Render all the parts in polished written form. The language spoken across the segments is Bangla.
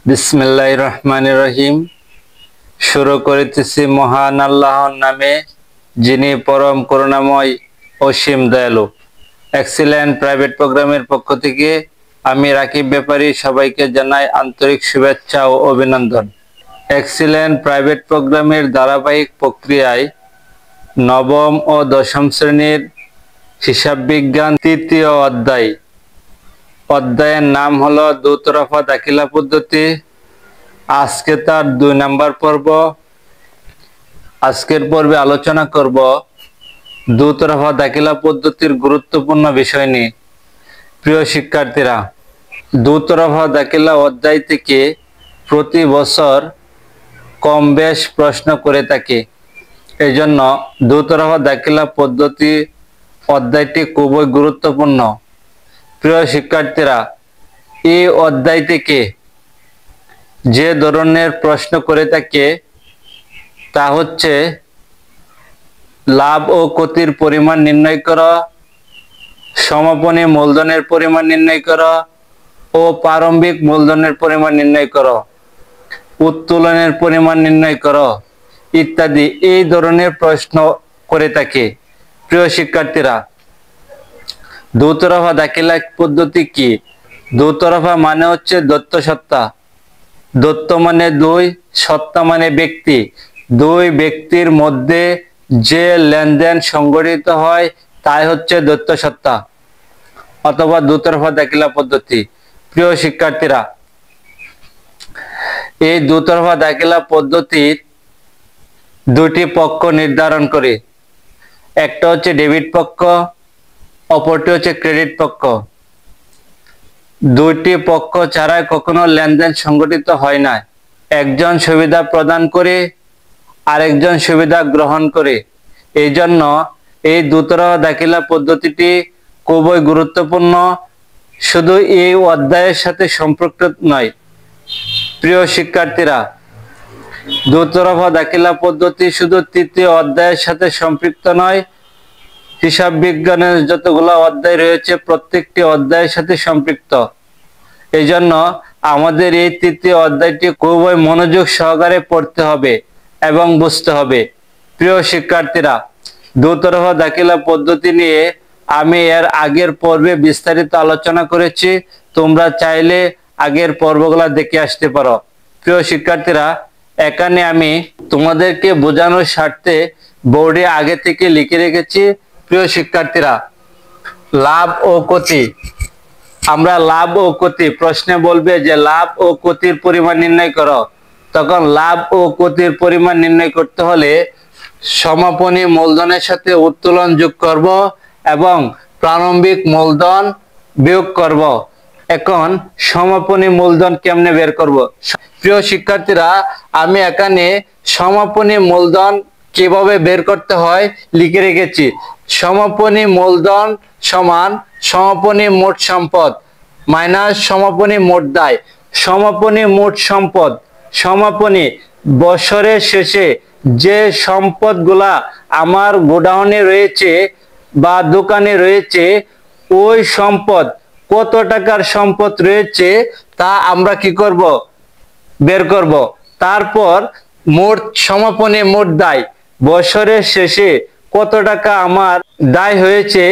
বিসমিল্লাহির রহমানির রহিম। শুরু করিতেছি মহান আল্লাহর নামে, যিনি পরম করুণাময় অসীম দয়ালু। এক্সিলেন্ট প্রাইভেট প্রোগ্রামের পক্ষ থেকে আমি রাকিব ব্যাপারী সবাইকে জানাই আন্তরিক শুভেচ্ছা ও অভিনন্দন। এক্সিলেন্ট প্রাইভেট প্রোগ্রামের ধারাবাহিক প্রক্রিয়ায় নবম ও দশম শ্রেণীর হিসাব বিজ্ঞান তৃতীয় অধ্যায়ের নাম হলো দুতরফা দাখিলা পদ্ধতি। আজকে তার 2 নম্বর পর্ব। আজকের পর্বে আলোচনা করব দুতরফা দাখিলা পদ্ধতির গুরুত্বপূর্ণ বিষয় নিয়ে। প্রিয় শিক্ষার্থীরা, দুতরফা দাখিলা অধ্যায় থেকে প্রতি বছর কম বেশ প্রশ্ন করে থাকে। এই জন্য দুতরফা দাখিলা পদ্ধতি অধ্যায়টি খুবই গুরুত্বপূর্ণ। প্রিয় শিক্ষার্থীরা, এই অধ্যায় থেকে যে ধরনের প্রশ্ন করে থাকে তা হচ্ছে লাভ ও ক্ষতির পরিমাণ নির্ণয় করো, সমাপনী মূলধনের পরিমাণ নির্ণয় করো ও প্রারম্ভিক মূলধনের পরিমাণ নির্ণয় করো, উত্তোলনের পরিমাণ নির্ণয় করো ইত্যাদি এই ধরনের প্রশ্ন করে থাকে। প্রিয় শিক্ষার্থীরা, দুতরফা দাখিলা পদ্ধতি কি? দুতরফা মানে হচ্ছে দত্ত সত্তা। দত্ত মানে 2, সত্তা মানে ব্যক্তি। 2 ব্যক্তির মধ্যে যে লেনদেন সংঘটিত হয় তাই হচ্ছে দত্ত সত্তা অথবা দুতরফা দাখিলা পদ্ধতি। প্রিয় শিক্ষার্থীরা, এই দুতরফা দাখিলা পদ্ধতির 2টি পক্ষ নির্ধারণ করে। একটা হচ্ছে ডেবিট পক্ষ, অপরটি হচ্ছে ক্রেডিট পক্ষ। 2টি পক্ষ ছাড়া কখনো লেনদেন সংঘটিত হয় না। একজন সুবিধা প্রদান করে আরেকজন সুবিধা গ্রহণ করে। এই জন্য এই দুতরফা দাখিলা পদ্ধতিটি খুবই গুরুত্বপূর্ণ, শুধু এই অধ্যায়ের সাথে সম্পৃক্ত নয়। প্রিয় শিক্ষার্থীরা, দুতরফা দাখিলা পদ্ধতি শুধু তৃতীয় অধ্যায়ের সাথে সম্পৃক্ত নয়, হিসাব বিজ্ঞানের যতগুলো অধ্যায় রয়েছে প্রত্যেকটি অধ্যায়ের সাথে সম্পৃক্ত। এই জন্য আমাদের এই তৃতীয় অধ্যায়টি খুবই মনোযোগ সহকারে পড়তে হবে এবং বুঝতে হবে। প্রিয় শিক্ষার্থীরা, দুতরফা দাখিলা পদ্ধতি নিয়ে আমি এর আগের পর্বে বিস্তারিত আলোচনা করেছি। তোমরা চাইলে আগের পর্বগুলো দেখে আসতে পারো। প্রিয় শিক্ষার্থীরা, এখানে আমি তোমাদেরকে বোঝানোর স্বার্থে বোর্ডে আগে থেকে লিখে রেখেছি। প্রিয় শিক্ষার্থীরা, লাভ ও ক্ষতি। আমরা লাভ ও ক্ষতি প্রশ্নে বলবে যে লাভ ও ক্ষতির পরিমাণ নির্ণয় করো। তখন লাভ ও ক্ষতির পরিমাণ নির্ণয় করতে হলে সমাপনী মূলধনের সাথে উত্তোলন যোগ করব এবং প্রারম্ভিক মূলধন বিয়োগ করব। এখন সমাপনী মূলধন কেমনে বের করব? প্রিয় শিক্ষার্থীরা, আমি এখানে সমাপনী মূলধন কিভাবে বের করতে হয় লিখে রেখেছি। সমাপনী মূলধন সমান সমাপনী মোট সম্পদ মাইনাস সমাপনী মোট দায়। সমাপনী মোট সম্পদ সমাপনী বছরের শেষে যে সম্পদগুলা আমার গোডাউনে রয়েছে বা দোকানে রয়েছে, ওই সম্পদ কত টাকার সম্পদ রয়েছে তা আমরা কি করব? বের করব। তারপর মোট সমাপনী মোট দায়, বছরের শেষে কত টাকা আমার দায় হয়েছে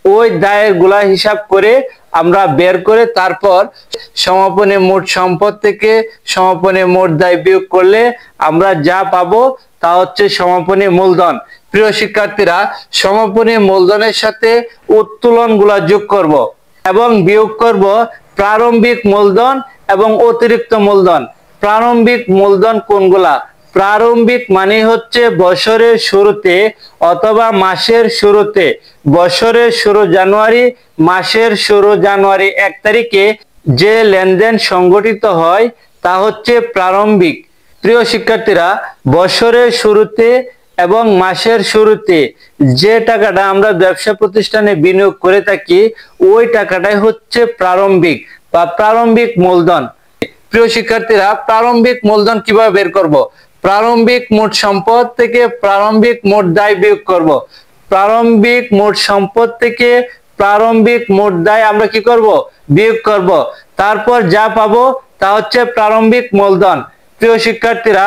ওই দায়ের গুলা হিসাব করে আমরা বের করে তারপর সমাপনী মোট সম্পদ থেকে সমাপনী মোট দায় বিয়োগ করলে আমরা যা পাবো তা হচ্ছে সমাপনী মূলধন। প্রিয় শিক্ষার্থীরা, সমাপনী মূলধনের সাথে উত্তোলন গুলা যোগ করব এবং বিয়োগ করব প্রারম্ভিক মূলধন এবং অতিরিক্ত মূলধন। প্রারম্ভিক মূলধন কোনগুলা? প্রারম্ভিক মানে হচ্ছে বছরের শুরুতে অথবা মাসের শুরুতে। বছরের শুরু জানুয়ারি, মাসের শুরু জানুয়ারি 1 তারিখে যে লেনদেন সংগঠিত হয় তা হচ্ছে প্রারম্ভিক। প্রিয় শিক্ষার্থীরা, বছরের শুরুতে এবং মাসের শুরুতে যে টাকাটা আমরা ব্যবসা প্রতিষ্ঠানে বিনিয়োগ করে থাকি ওই টাকাটাই হচ্ছে প্রারম্ভিক বা প্রারম্ভিক মূলধন। প্রিয় শিক্ষার্থীরা, প্রারম্ভিক মূলধন কিভাবে বের করব? প্রারম্ভিক মোট সম্পদ থেকে প্রারম্ভিক মোট দায় বিয়োগ করব। প্রারম্ভিক মোট সম্পদ থেকে প্রারম্ভিক মোট দায় আমরা কি করব? বিয়োগ করব। তারপর যা পাবো তা হচ্ছে প্রারম্ভিক মূলধন। প্রিয় শিক্ষার্থীরা,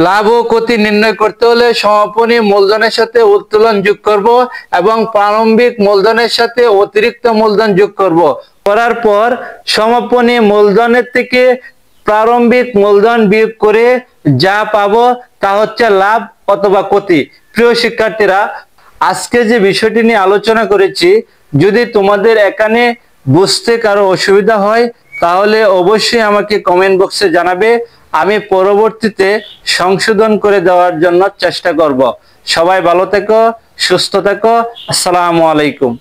লাভ ও ক্ষতি নির্ণয় করতে হলে সমাপনী মূলধনের সাথে উত্তোলন যোগ করব এবং প্রারম্ভিক মূলধনের সাথে অতিরিক্ত মূলধন যোগ করব। করার পর সমাপনী মূলধনের থেকে প্রারম্ভিক মূলধন বিয়োগ করে যা পাবো তা হচ্ছে লাভ অথবা ক্ষতি। প্রিয় শিক্ষার্থীরা, আজকে যে বিষয়টি নিয়ে আলোচনা করেছি, যদি তোমাদের এখানে বুঝতে কারো অসুবিধা হয় তাহলে অবশ্যই আমাকে কমেন্ট বক্সে জানাবে। আমি পরবর্তীতে সংশোধন করে দেওয়ার জন্য চেষ্টা করব। সবাই ভালো থেকো, সুস্থ থেকো। আসসালামু আলাইকুম।